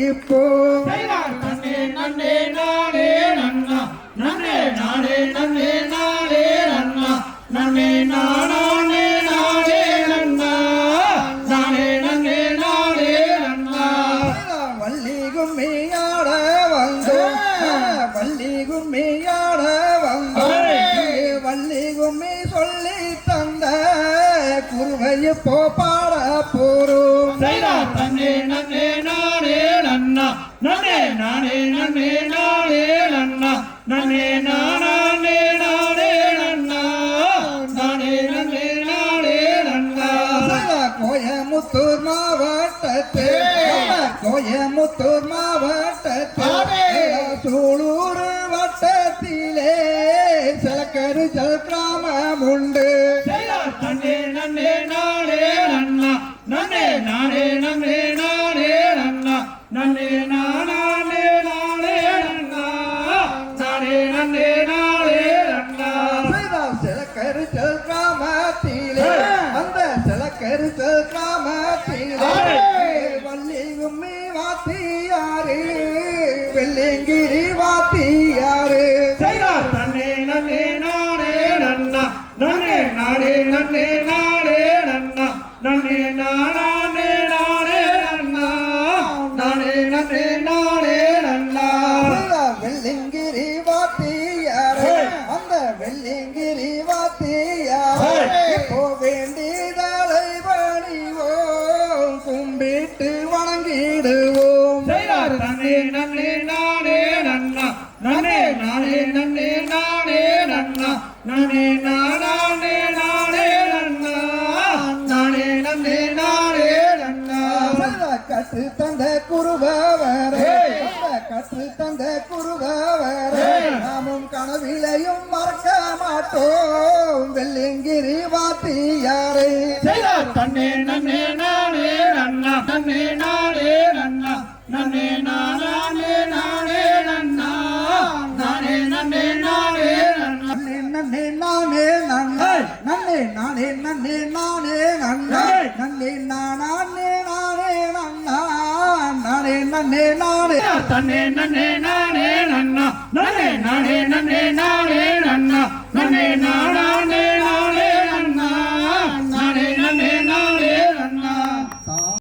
இப்போ நன்னே நன்னே நானே நன்னா நன்னே நானே நன்னே நானே நன்னா நன்னே நானே நானே நன்னா நானே நன்னே நானே நன்னா வள்ளி கும்மியாட வந்தோ வள்ளி கும்மியாட வந்தோ வள்ளி கும்மி சொல்லி தந்த குருவைய போ பாட போறோம் நன்னே நன்னே நானே நன்னா நன்னே நானே நன்னே நானே நன்னா நன்னே நானே நானே நன்னா நானே நன்னே நானே நன்னா கோயமுத்தூர் மாவட்டத்தில் சூலூர் வட்டத்திலே சிலக்கரு கிராமம் உண்டு நன்னே நன்னே நானே நன்னா நன்னே நானே நன்னே நானே நன்னா நன்னே நானே நானே நன்னா நானே நன்னே நானே நன்னா சிலக்கரு கிராமத்திலே அந்த சிலக்கரு கிராமத்திலே வள்ளி கும்மி வாத்தியாரு வெள்ளிங்கிரி வாத்தியாரு நன்னே நன்னே நானே நன்னா நன்னே நானே நன்னே நானே நன்னா நன்னே நானே நானே நன்னா நானே நன்னே நானே நன்னா வெள்ளிங்கிரி வாத்தியாரு அந்த வெள்ளிங்கிரி வாத்தியாரு இப்போ வேண்டியதலை பணிவோம் கும்பிட்டு வணங்கிடுவோம் நன்னே நன்னே நானே நன்னா நன்னே நானே நன்னே நானே நன்னா நன்னே நானே நானே நன்னா நானே நன்னே நானே நன்னா கற்று தந்த குருபவரே கற்று தந்த குருபவரே நாமும் கனவிலையும் மறக்க மாட்டோம் வெள்ளிங்கிரி வாத்தியாரை தன்னே நன்னே நானே நன்னா நன்னே நானே நன்னா நன்னே நானே நானே நன்னா நானே நன்னே நானே நன்னா நன்னே நானே நன்னா நன்னே நானே நன்னே நானே நன்னா நன்னே நானே நானே நன்னா நானே நன்னே நானே தன்னே நன்னே நானே நன்னா நன்னே நானே நன்னே நானே நன்னா நன்னே நானே